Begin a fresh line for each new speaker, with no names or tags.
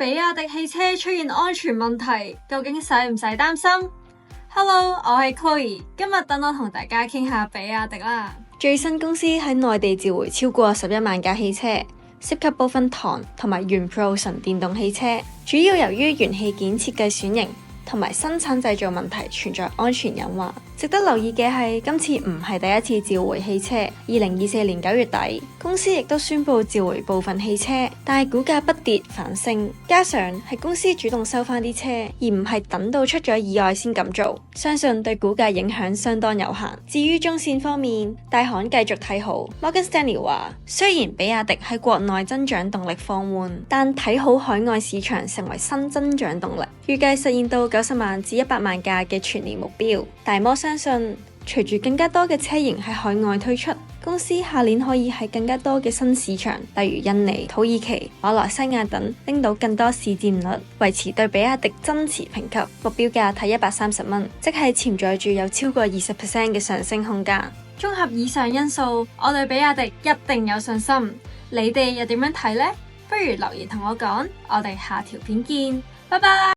比亞迪汽車出現安全問題，究竟使唔使擔心？Hello，我係 Chloe， 今日等我同大家傾下比亞迪啦。
最新公司喺內地召回超過11萬架汽車，涉及部分唐同埋元 Pro 純電動汽車，主要由於元器件設計選型同埋生產製造問題存在安全隱患。值得留意嘅係，今次唔係第一次召回汽車。2024年9月底，公司亦都宣布召回部分汽車，但係股價不跌反升，加上係公司主動收翻啲車，而唔係等到出咗意外先咁做，相信對股價影響相當有限。至於中線方面，大行繼續睇好。Morgan Stanley 話，雖然比亞迪喺國內增長動力放緩，但睇好海外市場成為新增長動力，預計實現到90萬至100萬架嘅全年目標。大摩相信，隨住更加多嘅車型喺海外推出，公司下年可以喺更加多嘅新市場，例如印尼、土耳其、馬來西亞等，拎到更多市佔率，維持對比亞迪增持評級，目標價睇130蚊，即係潛在住有超過20% 嘅上升空間。
綜合以上因素，我對比亞迪一定有信心。你哋又點樣睇呢？不如留言同我講，我哋下條片見，拜拜。